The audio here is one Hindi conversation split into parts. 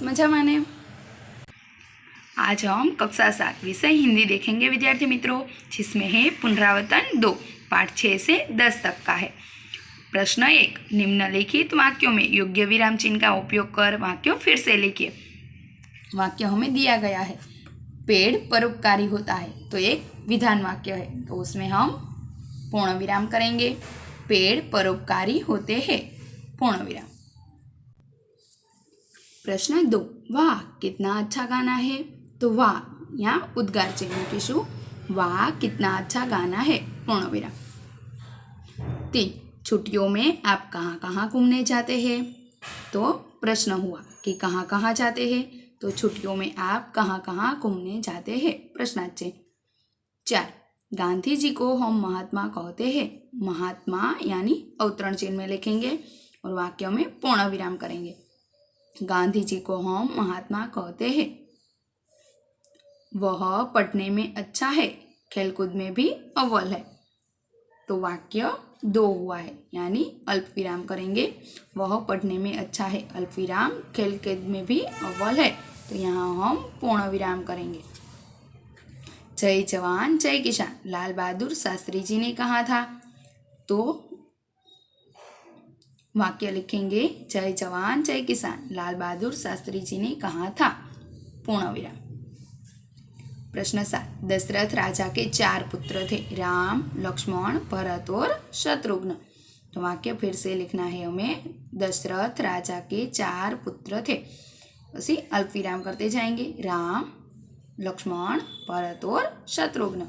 मजा माने। आज हम कक्षा 7 विषय हिंदी देखेंगे विद्यार्थी मित्रों, जिसमें है पुनरावर्तन 2 पाठ 6 से 10 तक का है। प्रश्न 1, निम्नलिखित वाक्यों में योग्य विराम चिन्ह का उपयोग कर वाक्यों फिर से लिखिए। वाक्य हमें दिया गया है, पेड़ परोपकारी होता है, तो एक विधान वाक्य है, तो उसमें हम पूर्ण विराम करेंगे। पेड़ परोपकारी होते हैं, पूर्ण विराम। प्रश्न 2, वाह कितना अच्छा गाना है, तो वाह यहाँ उद्गार चिन्ह મૂકીશું। वाह कितना अच्छा गाना है, पूर्ण विराम। 3, छुट्टियों में आप कहाँ कहाँ घूमने जाते हैं, तो प्रश्न हुआ कि कहाँ कहाँ जाते हैं, तो छुट्टियों में आप कहाँ कहाँ घूमने जाते हैं, प्रश्नार्थ चिन्ह। 4, गांधी जी को हम महात्मा कहते हैं, महात्मा यानी अवतरण चिन्ह में लिखेंगे और वाक्यों में पूर्ण विराम करेंगे। गांधी जी को हम महात्मा कहते हैं। वह पढ़ने में अच्छा है, खेलकूद में भी अव्वल है, तो वाक्य 2 हुआ है, यानी अल्प विराम करेंगे। वह पढ़ने में अच्छा है, अल्प विराम, खेलकूद में भी अव्वल है, तो यहाँ हम पूर्ण विराम करेंगे। जय जवान जय किसान लाल बहादुर शास्त्री जी ने कहा था, तो वाक्य लिखेंगे जय जवान जय किसान लाल बहादुर शास्त्री जी ने कहा था, पूर्ण विराम। प्रश्न 7, दशरथ राजा के 4 पुत्र थे, राम, लक्ष्मण, भरत और शत्रुघ्न, तो वाक्य फिर से लिखना है हमें। दशरथ राजा के 4 पुत्र थे, उसी अल्प विराम करते जाएंगे। राम, लक्ष्मण, भरत और शत्रुघ्न।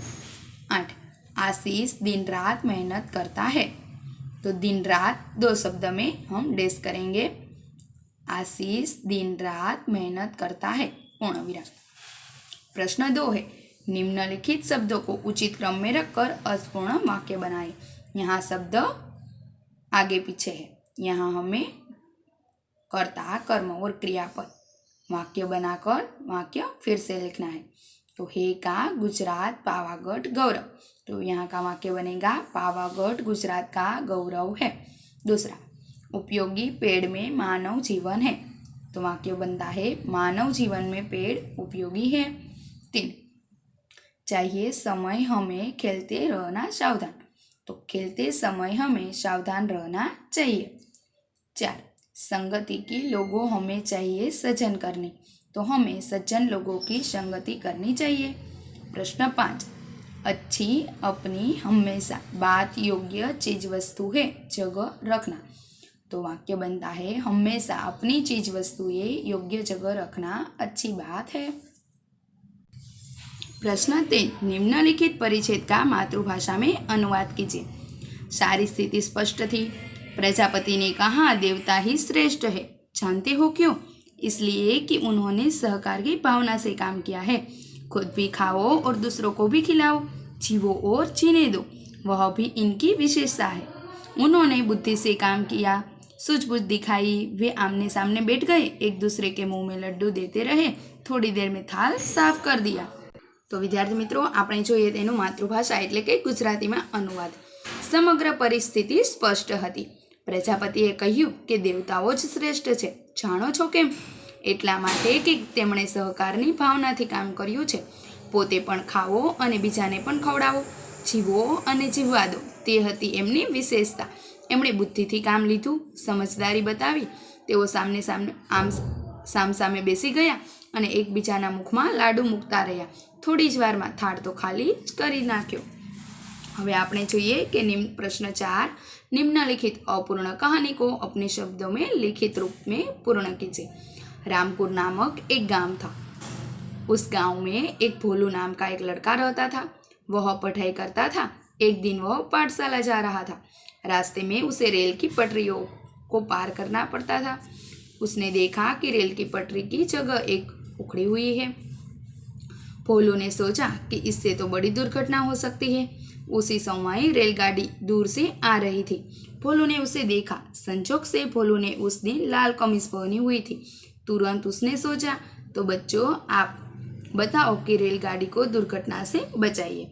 8, आशीष दिन रात मेहनत करता है, तो दिन रात 2 शब्द में हम डेश करेंगे। आशीष दिन रात मेहनत करता है, पूर्ण विराम। प्रश्न 2 है, निम्नलिखित शब्दों को उचित क्रम में रखकर अपूर्ण वाक्य बनाएं। यहाँ शब्द आगे पीछे है, यहाँ हमें कर्ता, कर्म और क्रियापद वाक्य बनाकर वाक्य फिर से लिखना है। तो हे का गुजरात पावागढ़ गौरव, तो यहाँ का वाक्य बनेगा पावागढ़ गुजरात का गौरव है। दूसरा, उपयोगी पेड़ में मानव जीवन है, तो वाक्य बनता है मानव जीवन में पेड़ उपयोगी है। 3, चाहिए समय हमें खेलते रहना सावधान, तो खेलते समय हमें सावधान रहना चाहिए। 4, संगति की लोगों हमें चाहिए सज्जन करनी, तो हमें सज्जन लोगों की संगति करनी चाहिए। प्रश्न 5, अच्छी अपनी हमेशा बात योग्य चीज वस्तु है जगह रखना, तो वाक्य बनता है हमेशा अपनी चीज वस्तुएं योग्य जगह रखना अच्छी बात है। प्रश्न 3, निम्नलिखित परिच्छेद का मातृभाषा में अनुवाद कीजिए। सारी स्थिति स्पष्ट थी। प्रजापति ने कहा देवता ही श्रेष्ठ है, जानते हो क्यों? इसलिए कि उन्होंने सहकार की भावना से काम किया है। खुद भी खाओ और दूसरों को भी खिलाओ, जीवो और जीने दो, वह भी इनकी विशेषता है। उन्होंने बुद्धि से काम किया, सूझबूझ दिखाई, वे आमने सामने बैठ गए, एक दूसरे के मुंह में लड्डू देते रहे, थोड़ी देर में थाल साफ कर दिया। तो विद्यार्थी मित्रों, આપણે જોઈએ તેનું માતૃભાષા એટલે કે ગુજરાતીમાં अनुवाद। સમગ્ર પરિસ્થિતિ સ્પષ્ટ હતી। પ્રજાપતિએ કહ્યું કે દેવતાઓ જ શ્રેષ્ઠ છે, જાણો છો કેમ? એટલા માટે કે તેમણે સહકારની ભાવનાથી કામ કર્યું છે। પોતે પણ ખાવો અને બીજાને પણ ખવડાવો, જીવો અને જીવવા દો, તે હતી એમની વિશેષતા। એમણે બુદ્ધિથી કામ લીધું, સમજદારી બતાવી। તેઓ સામસામે બેસી ગયા અને એકબીજાના મુખમાં લાડુ મૂકતા રહ્યા। થોડી જ વારમાં થાળ તો ખાલી જ કરી નાખ્યો। હવે આપણે જોઈએ કે प्रश्न 4, निम्नलिखित अपूर्ण कहानी को अपने शब्दों में लिखित रूप में पूर्ण कीजिए। रामपुर नामक एक गांव था। उस गांव में एक भोलू नाम का एक लड़का रहता था। वह पढ़ाई करता था। एक दिन वह पाठशाला जा रहा था। रास्ते में उसे रेल की पटरियों को पार करना पड़ता था। उसने देखा कि रेल की पटरी की जगह एक उखड़ी हुई है। भोलू ने सोचा कि इससे तो बड़ी दुर्घटना हो सकती है। उसी समय रेलगाड़ी दूर से आ रही थी। भोलू ने उसे देखा। संजोग से भोलू ने उस दिन लाल कमीज पहनी हुई थी। तुरंत उसने सोचा, तो बच्चों आप बताओ कि रेलगाड़ी को दुर्घटना से बचाइए।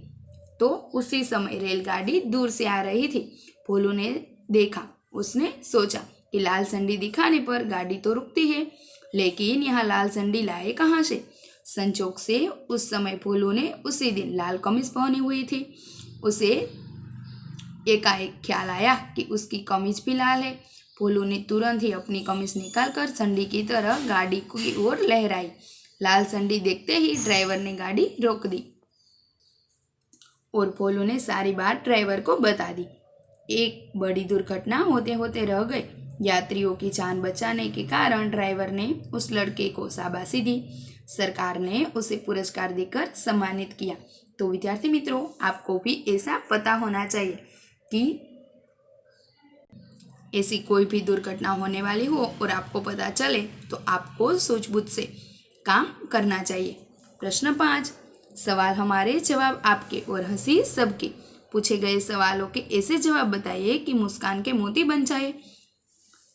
तो उसी समय रेलगाड़ी दूर से आ रही थी। भोलू ने देखा, उसने सोचा कि लाल झंडी दिखाने पर गाड़ी तो रुकती है। लेकिन यहाँ लाल संडी लाए कहाँ से? संजोग से उस समय भोलू ने उसी दिन लाल कमीज पहनी हुई थी। उसे एकाएक ख्याल आया कि उसकी कमीज भी लाल है। भोलू ने तुरंत ही अपनी कमीज निकालकर संडी की तरह गाड़ी की ओर लहराई। लाल संडी देखते ही ड्राइवर ने गाड़ी रोक दी और भोलू ने सारी बात ड्राइवर को बता दी। एक बड़ी दुर्घटना होते होते रह गई। यात्रियों की जान बचाने के कारण ड्राइवर ने उस लड़के को शाबाशी दी। सरकार ने उसे पुरस्कार देकर सम्मानित किया। तो विद्यार्थी मित्रों, आपको भी ऐसा पता होना चाहिए कि ऐसी कोई भी दुर्घटना होने वाली हो और आपको पता चले तो आपको सूझबूझ से काम करना चाहिए। प्रश्न 5, सवाल हमारे जवाब आपके और हंसी सबके। पूछे गए सवालों के ऐसे जवाब बताइए कि मुस्कान के मोती बन जाए।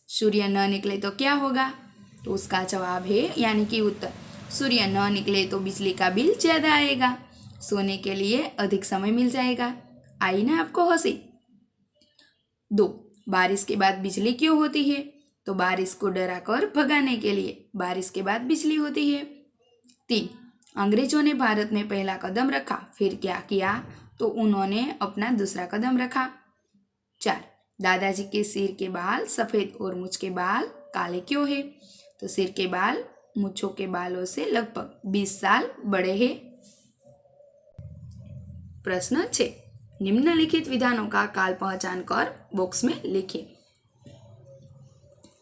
सूर्य न निकले तो क्या होगा? तो उसका जवाब है यानी कि उत्तर, सूर्य न निकले तो बिजली का बिल ज़्यादा आएगा, सोने के लिए अधिक समय मिल जाएगा। आई ना आपको हंसी? 2, बारिश के बाद बिजली क्यों होती है? तो बारिश को डराकर भगाने के लिए बारिश के बाद बिजली होती है। 3, अंग्रेजों ने भारत में पहला कदम रखा, फिर क्या किया? तो उन्होंने अपना दूसरा कदम रखा। 4, दादाजी के सिर के बाल सफ़ेद और मुझ के बाल काले क्यों है? तो सिर के बाल मुझों के बालों से लगभग 20 साल बड़े हैं। प्रश्न 6, निम्नलिखित विधानों का काल पहचान कर बॉक्स में लिखिए।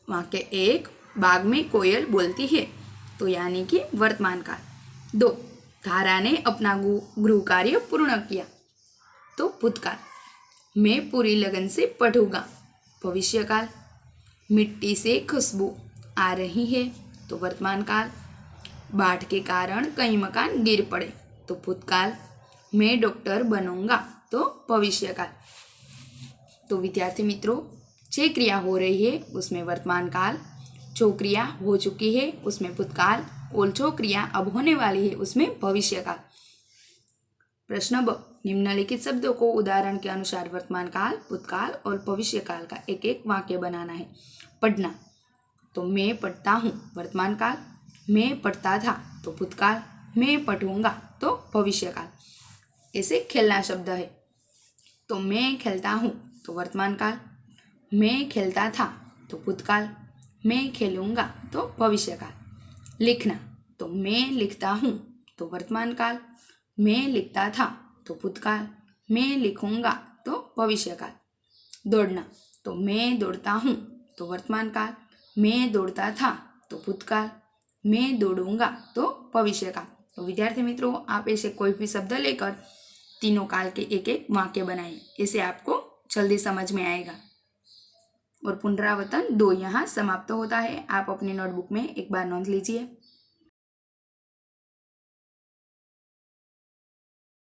वाक्य 1, बाग में कोयल बोलती है, तो यानी कि वर्तमान काल। 2, धारा ने अपना गृह कार्य पूर्ण किया, तो भूतकाल। मैं पूरी लगन से पढ़ूंगा, भविष्यकाल। मिट्टी से खुशबू आ रही है, तो वर्तमान काल। बाढ़ के कारण कई मकान गिर पड़े, तो भूतकाल। मैं डॉक्टर बनूंगा, तो भविष्यकाल। तो विद्यार्थी मित्रों, जे क्रिया हो रही है उसमें वर्तमान काल, जो क्रिया हो चुकी है उसमें भूतकाल और जो क्रिया अब होने वाली है उसमें भविष्यकाल। प्रश्न ब, निम्नलिखित शब्दों को उदाहरण के अनुसार वर्तमान काल, भूतकाल और भविष्यकाल का एक एक वाक्य बनाना है। पढ़ना, तो मैं पढ़ता हूँ, वर्तमान काल। मैं पढ़ता था, तो भूतकाल। मैं पढ़ूंगा, तो भविष्यकाल। ऐसे खेलना शब्द है, तो मैं खेलता हूँ, तो वर्तमान काल। मैं खेलता था, तो भूतकाल। मैं खेलूंगा, तो भविष्यकाल। लिखना, तो मैं लिखता हूँ, तो वर्तमान काल। मैं लिखता था, तो भूतकाल। मैं लिखूंगा, तो भविष्यकाल। दौड़ना, तो मैं दौड़ता हूँ, तो वर्तमान काल। मैं दौड़ता था, तो भूतकाल। मैं दौड़ूंगा, तो भविष्यकाल। तो विद्यार्थी मित्रों, आप ऐसे कोई भी शब्द लेकर तीनों काल के एक एक वाक्य बनाइए, इसे आपको जल्दी समझ में आएगा। और पुनरावर्तन 2 यहाँ समाप्त होता है। आप अपनी नोटबुक में एक बार नोंद लीजिए।